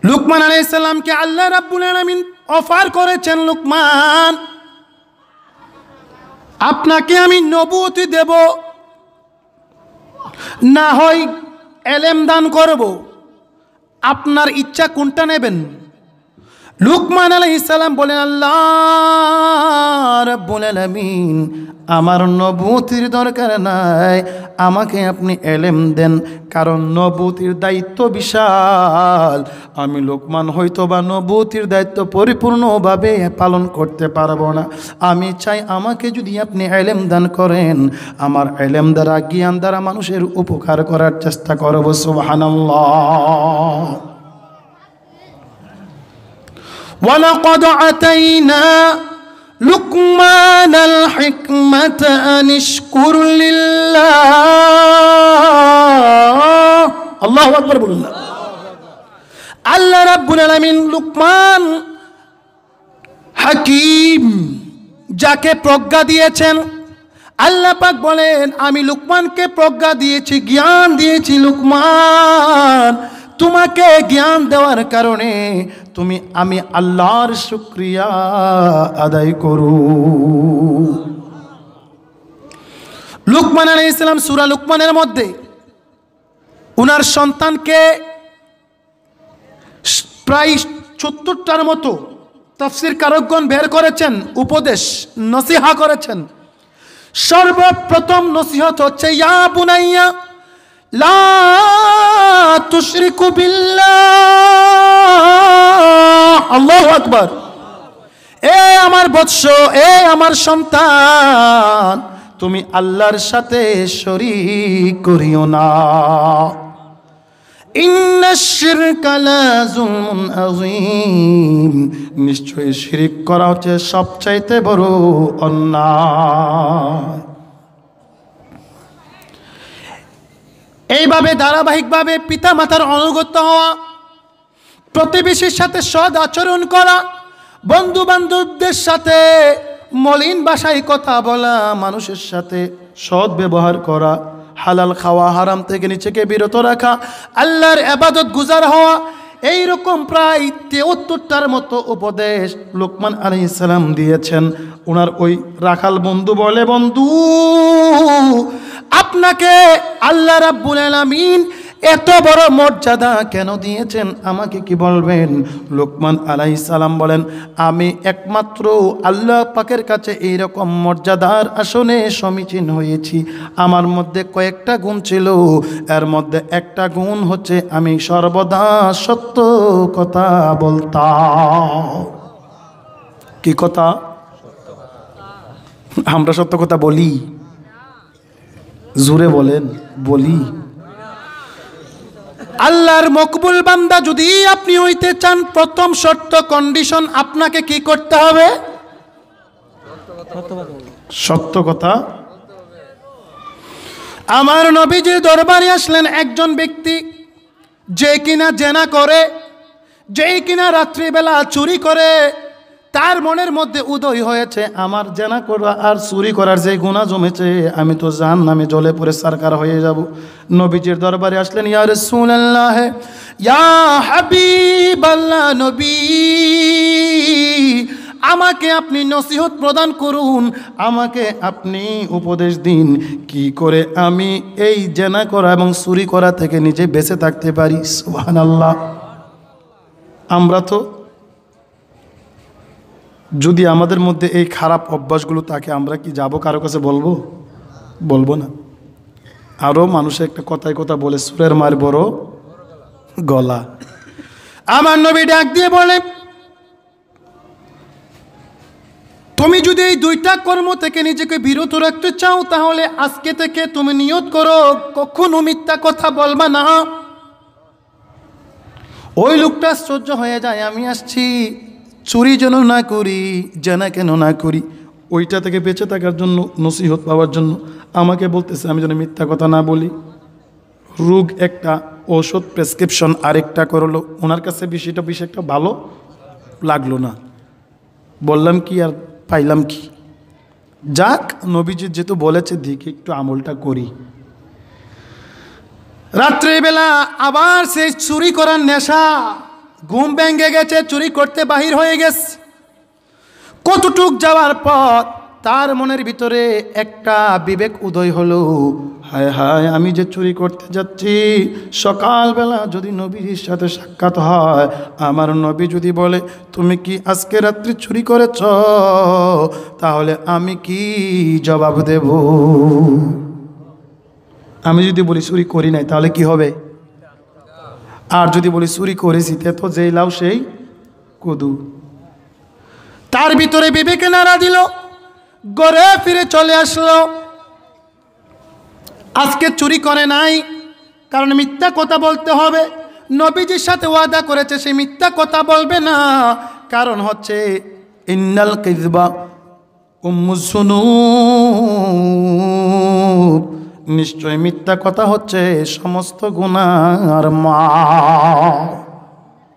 লুকমান আলাইহিস সালামকে আল্লাহ রাব্বুল আলামিন অফার করেছেন, লুকমান আপনাকে আমি নবুয়তি দেব, না হয় এলেম দান করব, আপনার ইচ্ছা কোনটা নেবেন? লুকমান আলাইহিস সালাম বলেন, আল্লাহ রাব্বুল আলামিন আমার নবুয়তির দরকার নাই, আমাকে আপনি এলেম দেন, কারণ নবুয়তির দায়িত্ব বিশাল। আমি লুকমান হয়তো বা নবুয়তির দায়িত্ব পরিপূর্ণভাবে পালন করতে পারবো না। আমি চাই আমাকে যদি আপনি এলেম দান করেন, আমার এলেম দ্বারা, জ্ঞান দ্বারা মানুষের উপকার করার চেষ্টা করব। সুবহানাল্লাহ। ওয়ালাকাদ আতাইনা লুকমানাল হিকমাতা আনিশকুর লিল্লাহ। আল্লাহু আকবার বলুন না। আল্লাহ রাব্বুল আলামিন লুকমান হাকিম, যাকে প্রজ্ঞা দিয়েছেন, আল্লাহ পাক বলেন আমি লুকমানকে প্রজ্ঞা দিয়েছি, জ্ঞান দিয়েছি। লুকমান, তোমাকে জ্ঞান দেওয়ার কারণে আমি আল্লাহর শুকরিয়া আদায় করো। লুকমান আলাইহিস সালাম সূরা লুকমানের মধ্যে উনার সন্তানকে প্রায় ৭০টার মতো তাফসীর কারকগণ বের করেছেন, উপদেশ নসিহা করেছেন। সর্বপ্রথম নসিহত হচ্ছে, ইয়া বুনাইয়া লা তুশরিকু বিল্লাহ। আল্লাহু আকবার। এ আমার বৎস, এ আমার সন্তান, তুমি আল্লাহর সাথে শরীক করিও না। ইন্নাশ শিরকা লা যুলমুন আযীম, নিশ্চয়ই শিরক করা হচ্ছে সবচাইতে বড় অন্যায়। এইভাবে ধারাবাহিকভাবে পিতা মাতার অনুগত হওয়া, প্রতিবেশীর সাথে সৎ আচরণ করা, বন্ধু বান্ধবদের সাথে মলিন ভাষায় কথা বলা, মানুষের সাথে সৎ ব্যবহার করা, হালাল খাওয়া, হারাম থেকে নিজেকে বিরত রাখা, আল্লাহর ইবাদত গুজার হওয়া, এইরকম প্রায় ৭৩টার মতো উপদেশ লুকমান আলাইহিস সালাম দিয়েছেন। ওনার ওই রাখাল বন্ধু বলে, বন্ধু আপনাকে আল্লাহ রাব্বুল আলামিন এত বড় মর্যাদা কেন দিয়েছেন, আমাকে কি বলবেন? লুকমান আলাইহিস সালাম বলেন, আমি একমাত্র আল্লাহ পাকের কাছে এইরকম মর্যাদার আসনে সমীচীন হয়েছি। আমার মধ্যে কয়েকটা গুণ ছিল, এর মধ্যে একটা গুণ হচ্ছে আমি সর্বদা সত্য কথা বলতাম। কি কথা? আমরা সত্য কথা বলি? জোরে বলেন, বলি? আল্লাহর মকবুল বান্দা যদি আপনি হইতে চান, প্রথম শর্ত, কন্ডিশন, আপনাকে কি করতে হবে? সত্য কথা। আমার নবীজির দরবারে আসলেন একজন ব্যক্তি, যে কিনা জেনা করে, যে কিনা রাত্রিবেলা চুরি করে। তার মনের মধ্যে উদয় হয়েছে, আমার জেনা করা আর চুরি করার যে গুনাহ জমেছে, আমি তো জাহান্নামে জ্বলে পড়ে সারকার হয়ে যাব। নবীজির দরবারে আসলেন, ইয়া রাসূলুল্লাহ, ইয়া হাবিবাল্লাহ, নবী আমাকে আপনি নসিহত প্রদান করুন, আমাকে আপনি উপদেশ দিন, কি করে আমি এই জেনা করা এবং চুরি করা থেকে নিজে বেঁচে থাকতে পারি। সুবহানাল্লাহ। আমরা তো যদি আমাদের মধ্যে এই খারাপ অভ্যাসগুলো থাকে, আমরা কি যাব কারো কাছে বলবো? বলবো না। আরও মানুষের একটা কথায় কথা বলে, সুরের মার বড় গলা। আমার নবী ডাক দিয়ে বলে, তুমি যদি এই দুইটা কর্ম থেকে নিজেকে বিরত রাখতে চাও, তাহলে আজকে থেকে তুমি নিয়ত করো কখনো মিথ্যা কথা বলবা না। ওই লোকটা আশ্চর্য হয়ে যায়, আমি আসছি চুরি যেন না করি, জেনা কেন না করি, ওইটা থেকে বেঁচে থাকার জন্য, নসিহত পাওয়ার জন্য আমাকে বলতেছে আমি যেন মিথ্যা কথা না বলি। রোগ একটা, ঔষধ প্রেসক্রিপশন আরেকটা করলো। ওনার কাছে বিষয়টা একটা ভালো লাগলো না। বললাম কি আর পাইলাম কি? যাক, নবীজি যেহেতু বলেছে, দিকে একটু আমলটা করি। রাত্রিবেলা আবার সেই চুরি করার নেশা, ঘুম ভেঙে গেছে, চুরি করতে বাহির হয়ে গেছে। কতটুক যাওয়ার পর তার মনের ভিতরে একটা বিবেক উদয় হলো, হায় হায়, আমি যে চুরি করতে যাচ্ছি, সকালবেলা যদি নবীর সাথে সাক্ষাৎ হয়, আমার নবী যদি বলে তুমি কি আজকে রাত্রি চুরি করেছ, তাহলে আমি কি জবাব দেব? আমি যদি বলি চুরি করি নাই, তাহলে কি হবে? আর যদি বলি চুরি করেছি, তে তো যেই লাউ সেই কদু। তার ভিতরে বিবেকে নাড়া দিল, ঘরে ফিরে চলে আসলো। আজকে চুরি করে নাই, কারণ মিথ্যা কথা বলতে হবে। নবীজির সাথে ওয়াদা করেছে, সে মিথ্যা কথা বলবে না। কারণ হচ্ছে ইন্নাল কিযবা উম্মুজ যুনুব, নিশ্চয় মিথ্যা কথা হচ্ছে সমস্ত গুনার মা।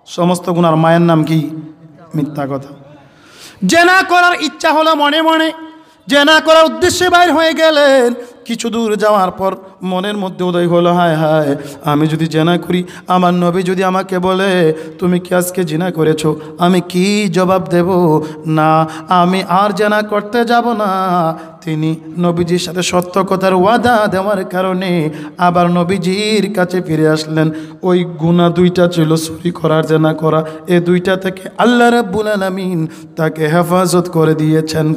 সমস্ত গুনার মায়ের নাম কি? মিথ্যা কথা। জেনা করার ইচ্ছা হলো মনে মনে, জেনা করার উদ্দেশ্যে বাইর হয়ে গেলেন। কিছু দূর যাওয়ার পর মনের মধ্যে উদয় হলো, হায় হায়, আমি যদি জেনা করি, আমার নবী যদি আমাকে বলে তুমি কি আজকে জিনা করেছো, আমি কি জবাব দেব? না, আমি আর জেনা করতে যাব না। তিনি নবীজির সাথে সত্য কথার ওয়াদা দেওয়ার কারণে আবার নবীজির কাছে ফিরে আসলেন। ওই গুনাহ দুইটা ছিল, চুরি করার, জেনা করা, এই দুইটা থেকে আল্লাহ রাব্বুল আলামিন তাকে হেফাজত করে দিয়েছেন।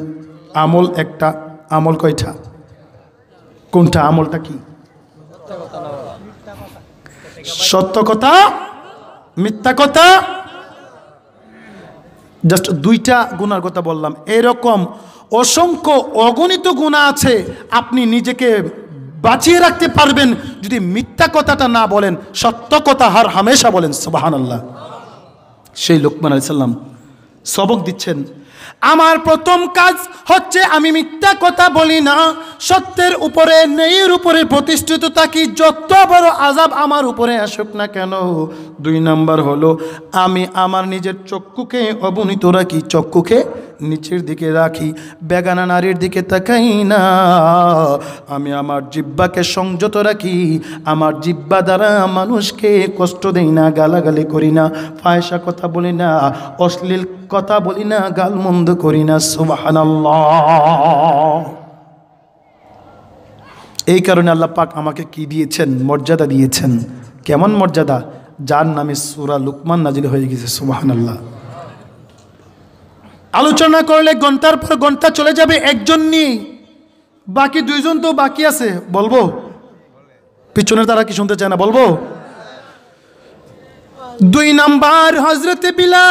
আমল একটা, আমল কয়টা? কোনটা? আমলটা কি? সত্য কথা, মিথ্যা কথা। জাস্ট দুইটা গুনার কথা বললাম। এরকম অসংখ্য অগণিত গুনাহ আছে। আপনি নিজেকে বাঁচিয়ে রাখতে পারবেন যদি মিথ্যা কথাটা না বলেন, সত্য কথা হার হামেশা বলেন। সুবহানাল্লাহ। সেই লোকমান আলাইহিস সালাম সবক দিচ্ছেন, আমার প্রথম কাজ হচ্ছে আমি মিথ্যা কথা বলি না, সত্যের উপরে, ন্যায়ের উপরে প্রতিষ্ঠিত থাকি, যত বড় আযাব আমার উপরে আসুক না কেন। 2 নাম্বার হলো আমি আমার নিজের চক্ষুকে অবনীত রাখি, চক্ষুকে নিচের দিকে রাখি, বেগানা নারীর দিকে তাকাই না। আমি আমার জিহ্বাকে সংযত রাখি, আমার জিহ্বা দ্বারা মানুষকে কষ্ট দেই না, গালাগালি করি না, ফাহিশা কথা বলি না, অশ্লীল কথা বলি না, গালমন্দ করি না। সুবহানাল্লাহ। এই কারণে আল্লাহ পাক আমাকে কি দিয়েছেন? মর্যাদা দিয়েছেন। কেমন মর্যাদা? যার নামে সূরা লুকমান নাজিল হয়ে গেছে। সুবহানাল্লাহ। আলোচনা করলে ঘন্টার পর ঘন্টা চলে যাবে, একজন নিয়ে, বাকি 2 জন তো বাকি আছে। বলবো? পিছনের তারা কি শুনতে চায় না? বলবো? 2 নাম্বার হযরতে বিলাল,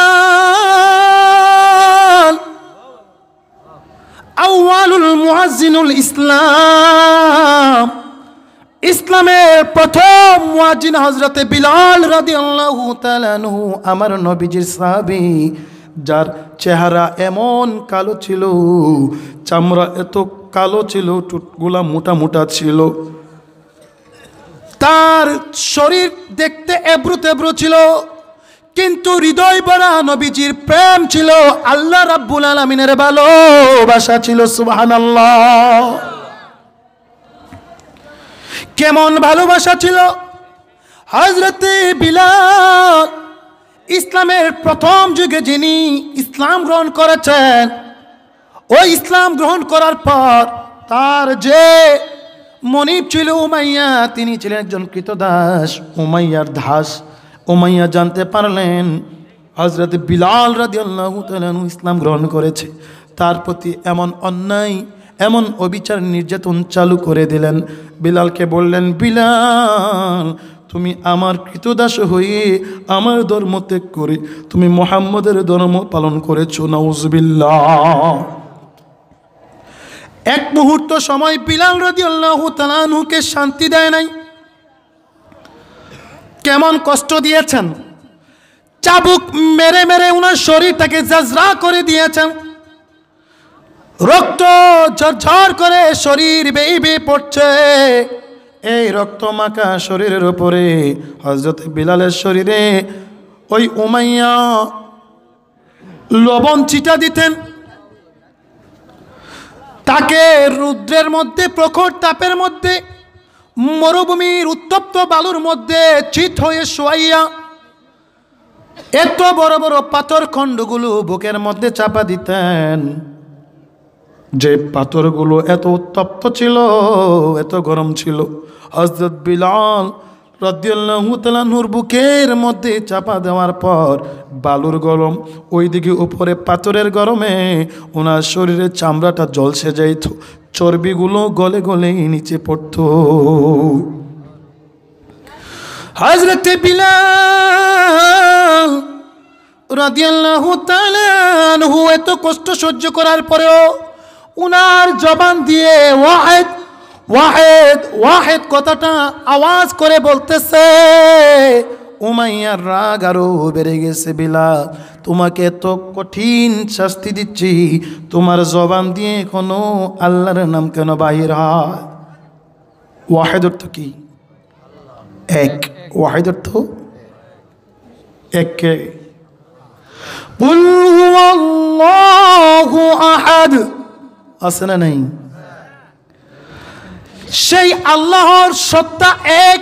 আউয়ালুল মুয়াজ্জিনুল ইসলাম, ইসলামের প্রথম মুয়াজ্জিন হযরতে বিলাল রাদিয়াল্লাহু তাআলা আনহু, আমার নবীজির সাহাবী, যার চেহারা এমন কালো ছিল, চামড়া এত কালো ছিল, টুটগুলা মোটা মোটা ছিল, তার শরীর দেখতে এবড়ো তেবড়ো ছিল, কিন্তু হৃদয় ভরা নবীজির প্রেম ছিল, আল্লাহ রাব্বুল আলামিনের ভালোবাসা ছিল। সুবহানাল্লাহ। কেমন ভালোবাসা ছিল? হযরতে বিলাল ইসলামের প্রথম যুগে যিনি ইসলাম গ্রহণ করেছেন, ওই ইসলাম গ্রহণ করার পর তার যে মনিব ছিল উমাইয়া, তিনি ছিলেন একজন কৃতদাস, উমাইয়ার দাস। উমাইয়া জানতে পারলেন হযরত বিলাল রাদিয়াল্লাহু তাআলা ইসলাম গ্রহণ করেছে, তার প্রতি এমন অন্যায়, এমন অবিচার, নির্যাতন চালু করে দিলেন। বিলালকে বললেন, বিলাল, তুমি আমার কৃতদাস হয়ে আমার ধর্ম ত্যাগ করে তুমি মুহাম্মদের ধর্ম পালন করেছো। নাউজুবিল্লাহ। এক মুহূর্ত সময় বিলাল রাদিয়াল্লাহু তাআলা আনহুকে শান্তি দেয় নাই। কেমন কষ্ট দিয়েছেন! চাবুক মেরে মেরে ওনার শরীরটাকে জাজরা করে দিয়েছেন, রক্ত ঝরঝর করে শরীর বেয়ে বেয়ে পড়ছে। এই রক্ত মাখা শরীরের উপরে হযরত বিলালের শরীরে ওই উমাইয়া লবণ ছিটা দিতেন। তাকে রৌদ্রের মধ্যে, প্রখর তাপের মধ্যে, মরুভূমির উত্তপ্ত বালুর মধ্যে চিত হয়ে শোয়াইয়া এত বড় বড় পাথর খণ্ডগুলো বুকের মধ্যে চাপা দিতেন, যে পাথরগুলো এত উত্তপ্ত ছিল, এত গরম ছিল। হযরত বিলাল রাদিয়াল্লাহু তাআলা নূর বুকের মধ্যে চাপা দেওয়ার পর বালুর গরম, ওইদিকে উপরে পাথরের গরমে ওনার শরীরের চামড়াটা ঝলসে যাইত, চর্বিগুলো গলে গলে নিচে পড়ত। হযরত বিলাল রাদিয়াল্লাহু তাআলা আনহু এত কষ্ট সহ্য করার পরেও উনার জবান দিয়ে ওয়াহিদ ওয়াহিদ ওয়াহিদ কথাটা আওয়াজ করে বলতেছে। উমাইয়ার রাগ আরো বেড়ে গেছে। বিলাল, তোমাকে এত কঠিন শাস্তি দিচ্ছি, তোমার জবান দিয়ে কোনো আল্লাহর নাম কেন বাহির হয়? ওয়াহিদ অর্থ কি? এক। ওয়াহিদ অর্থ একে। কুল হুয়াল্লাহু আহাদ আছে না নাই? সেই আল্লাহর সত্তা এক,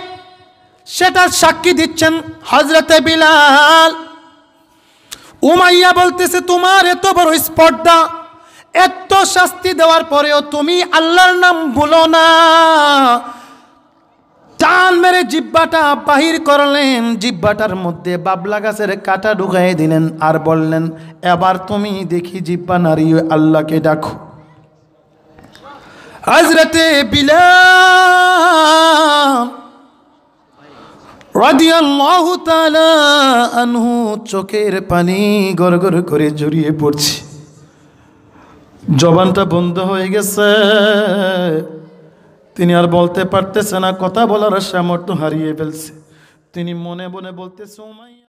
সেটা সাক্ষী দিচ্ছেন হযরত বিলাল। উমাইয়া বলতেছে, তোমার এত বড় স্পর্ধা, এত শাস্তি দেওয়ার পরেও তুমি আল্লাহর নাম ভুলো না। টান মেরে জিহ্বাটা বাহির করলেন, জিহ্বাটার মধ্যে বাবলা গাছের কাঁটা ঢুকাই দিলেন, আর বললেন, এবার তুমি দেখি জিহ্বা নাড়িয়ে আল্লাহকে ডাকো। হযরতে বিলাল রাদিয়াল্লাহু তাআলা আনহু চোখের পানি গড়গড় করে জড়িয়ে পড়ছে, জবানটা বন্ধ হয়ে গেছে, তিনি আর বলতে পারতেছে না, কথা বলার সামর্থ্য হারিয়ে ফেলছে। তিনি মনে মনে বলতেছে, উমাইয়া